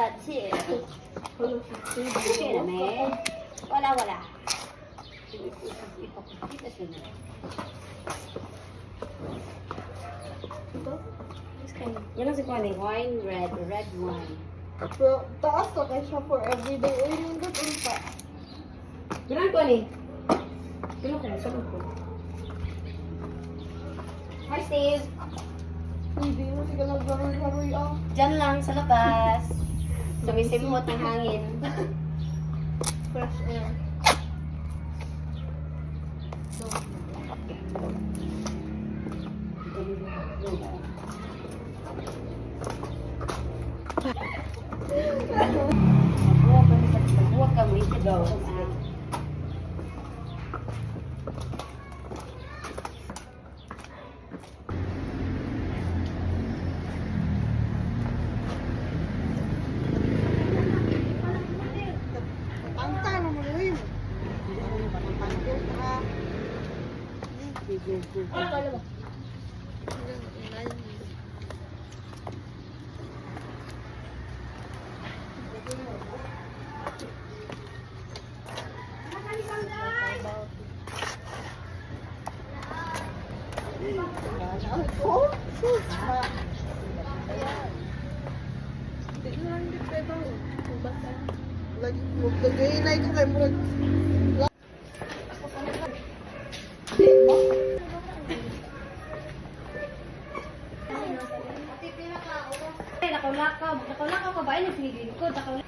That's it. Okay na, me. Wala. Ipapakita siya na. Ito? Yan ang si Kwani. Wine, red wine. Pero taas na kayo siya for everyday. Ay, yung gano'n pa. Ganun, Kwani. Ganun ko, sa ko. Hi, Steve. Hindi mo siya naglaroy-laroy ah. Diyan lang sa labas. Sumisimot ng hangin. Fresh air. Huwag ka mo ito daw. Ang tama mo yun. Lagi magdagay ko kay murag. Nakulakaw ka ba? Ay, nagsigilin ko. Dito ko.